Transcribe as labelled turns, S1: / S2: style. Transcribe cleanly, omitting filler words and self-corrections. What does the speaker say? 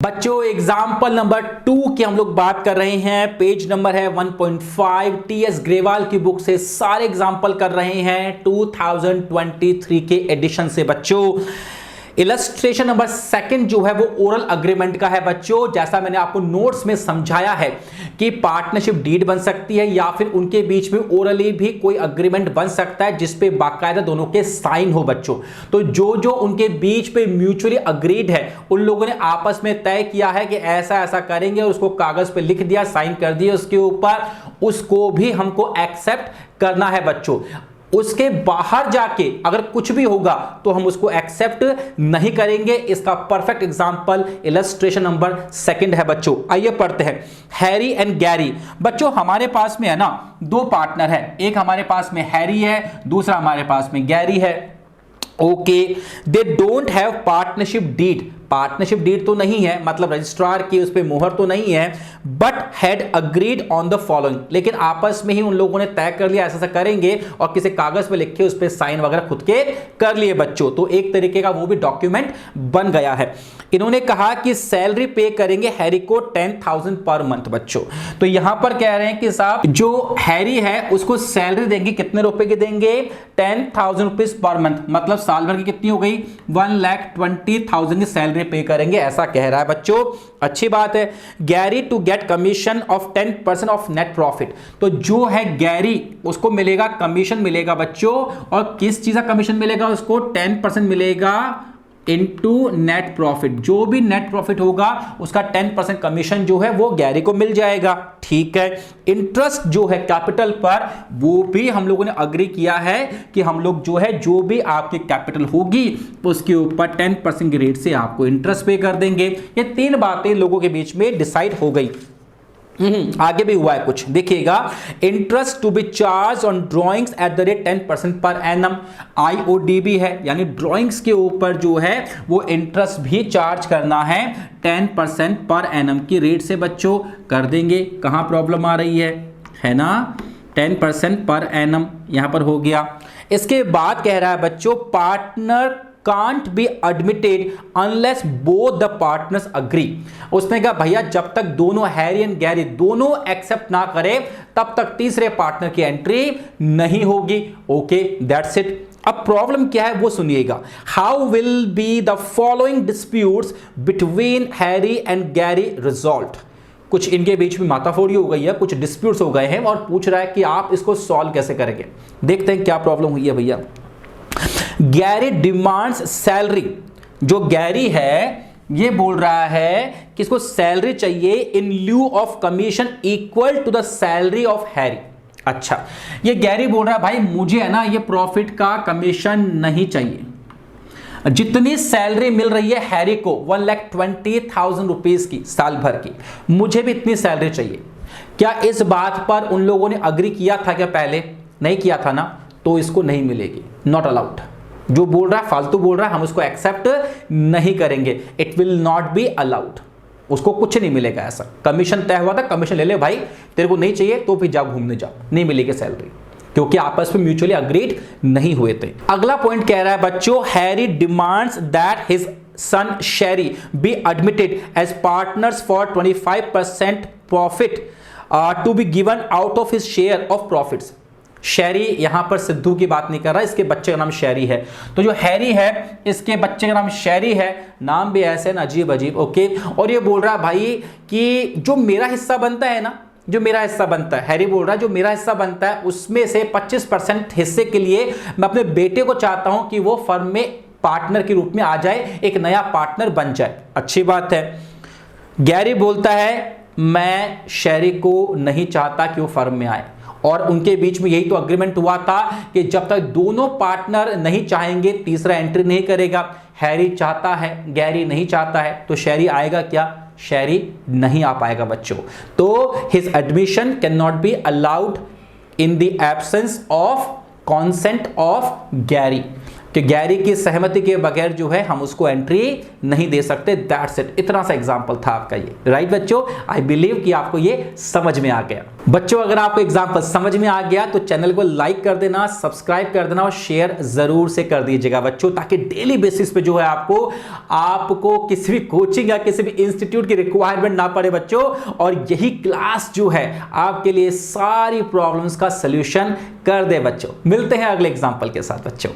S1: बच्चों example number 2 की हम लोग बात कर रहे हैं। पेज नंबर है 1.5। टीएस ग्रेवाल की बुक से सारे एग्जाम्पल कर रहे हैं 2023 के एडिशन से। बच्चों इलस्ट्रेशन नंबर 2 जो है वो ओरल अग्रीमेंट का है। बच्चों जैसा मैंने आपको नोट्स में समझाया है कि पार्टनरशिप डीड बन सकती है या फिर उनके बीच में ओरली भी कोई अग्रीमेंट बन सकता है जिसपे बाकायदा दोनों के साइन हो। बच्चों तो जो उनके बीच पे म्यूचुअली अग्रीड है उन लोगों ने आपस में तय किया है कि ऐसा ऐसा करेंगे और उसको कागज पे लिख दिया, साइन कर दिया उसके ऊपर, उसको भी हमको एक्सेप्ट करना है। बच्चों उसके बाहर जाके अगर कुछ भी होगा तो हम उसको एक्सेप्ट नहीं करेंगे। इसका परफेक्ट एग्जांपल इलस्ट्रेशन नंबर 2 है। बच्चों आइए पढ़ते हैं। Harry and Gary. बच्चों हमारे पास में है ना दो पार्टनर है, एक हमारे पास में हैरी है, दूसरा हमारे पास में गैरी है। Okay, they don't have partnership deed. Partnership deed तो नहीं है, मतलब रजिस्ट्रार की उस पर मोहर तो नहीं है, but had agreed on the following. लेकिन आपस में ही उन लोगों ने तय कर लिया ऐसा ऐसा करेंगे और किसी कागज पे लिख के उस पर साइन वगैरह खुद के कर लिए। बच्चों तो एक तरीके का वो भी डॉक्यूमेंट बन गया है। इन्होंने कहा कि सैलरी पे करेंगे हैरी को 10,000 पर मंथ। बच्चों तो यहां पर कह रहे हैं कि साहब जो हैरी है उसको सैलरी देंगे, कितने रुपए की देंगे? 10,000 रुपीज पर मंथ, मतलब साल भर की कितनी हो गई? 1,20,000 की सैलरी पे करेंगे, ऐसा कह रहा है। बच्चों अच्छी बात है। Gary to get commission of 10% of net profit. तो जो है गैरी उसको मिलेगा कमीशन मिलेगा बच्चों, और किस चीज का कमीशन मिलेगा उसको? 10% मिलेगा इनटू नेट प्रॉफिट। जो भी नेट प्रॉफिट होगा उसका 10% कमीशन जो है वो गैरी को मिल जाएगा। ठीक है। इंटरेस्ट जो है कैपिटल पर वो भी हम लोगों ने अग्री किया है कि हम लोग जो है जो भी आपकी कैपिटल होगी उसके ऊपर 10% की रेट से आपको इंटरेस्ट पे कर देंगे। ये 3 बातें लोगों के बीच में डिसाइड हो गई। आगे भी हुआ है कुछ, देखिएगा। Interest to be charge on drawings at the rate 10% per annum. IODB है, यानी ड्रॉइंग्स के ऊपर जो है वो इंटरेस्ट भी चार्ज करना है 10% पर एनम की रेट से। बच्चों कर देंगे। कहां प्रॉब्लम आ रही है ना? 10% पर एनम यहां पर हो गया। इसके बाद कह रहा है बच्चों partner can't be admitted unless both the partners agree। उसने कहा भैया जब तक दोनों हैरी एंड गैरी दोनों एक्सेप्ट ना करे तब तक तीसरे पार्टनर की एंट्री नहीं होगी। Okay that's it. अब प्रॉब्लम क्या है वो सुनिएगा। How will be the following disputes between Harry and Gary resolve. कुछ इनके बीच में माताफोड़ी हो गई है, कुछ डिस्प्यूट्स हो गए हैं और पूछ रहा है कि आप इसको सॉल्व कैसे करेंगे। देखते हैं क्या प्रॉब्लम हुई है भैया। Gary demands salary. जो गैरी है ये बोल रहा है कि इसको सैलरी चाहिए in lieu of commission equal to the salary of Harry. अच्छा, ये गैरी बोल रहा है भाई मुझे है ना ये प्रॉफिट का कमीशन नहीं चाहिए। जितनी सैलरी मिल रही है हैरी को 1,20,000 रुपीज की साल भर की, मुझे भी इतनी सैलरी चाहिए। क्या इस बात पर उन लोगों ने अग्री किया था क्या? पहले नहीं किया था ना, तो इसको नहीं मिलेगी, नॉट अलाउड। जो बोल रहा है फालतू बोल रहा है, हम उसको एक्सेप्ट नहीं करेंगे। It will not be allowed, उसको कुछ नहीं मिलेगा। ऐसा कमीशन तय हुआ था, कमीशन ले ले भाई, तेरे को नहीं चाहिए तो फिर जाओ घूमने जाओ, नहीं मिलेगी सैलरी, क्योंकि आपस में म्यूचुअली अग्रीड नहीं हुए थे। अगला पॉइंट कह रहा है बच्चों Harry demands that his son Sherry be admitted as partners for 25% profit to be given out of his share of profits. Sherry यहां पर सिद्धू की बात नहीं कर रहा, इसके बच्चे का नाम शेरी है। तो जो हैरी है इसके बच्चे का नाम शेरी है, नाम भी ऐसे ना अजीब अजीब। ओके, और ये बोल रहा है भाई कि जो मेरा हिस्सा बनता है ना, जो मेरा हिस्सा बनता है, हैरी बोल रहा है जो मेरा हिस्सा बनता है उसमें से 25% हिस्से के लिए मैं अपने बेटे को चाहता हूं कि वो फर्म में पार्टनर के रूप में आ जाए, एक नया पार्टनर बन जाए। अच्छी बात है। गैरी बोलता है मैं शेरी को नहीं चाहता कि वो फर्म में आए, और उनके बीच में यही तो अग्रीमेंट हुआ था कि जब तक दोनों पार्टनर नहीं चाहेंगे तीसरा एंट्री नहीं करेगा। हैरी चाहता है, गैरी नहीं चाहता है, तो शेरी आएगा क्या? शेरी नहीं आ पाएगा बच्चों। तो his admission can not be allowed in the absence of consent of Gary. कि गैरी की सहमति के बगैर जो है हम उसको एंट्री नहीं दे सकते। दैट्स इट, इतना सा एग्जांपल था आपका ये। राइट बच्चों, आई बिलीव कि आपको ये समझ में आ गया। बच्चों अगर आपको एग्जांपल समझ में आ गया तो चैनल को लाइक कर देना, सब्सक्राइब कर देना और शेयर जरूर से कर दीजिएगा बच्चों, ताकि डेली बेसिस पे जो है आपको किसी भी कोचिंग या किसी भी इंस्टीट्यूट की रिक्वायरमेंट ना पड़े बच्चों, और यही क्लास जो है आपके लिए सारी प्रॉब्लम्स का सॉल्यूशन कर दे बच्चों। मिलते हैं अगले एग्जांपल के साथ बच्चों।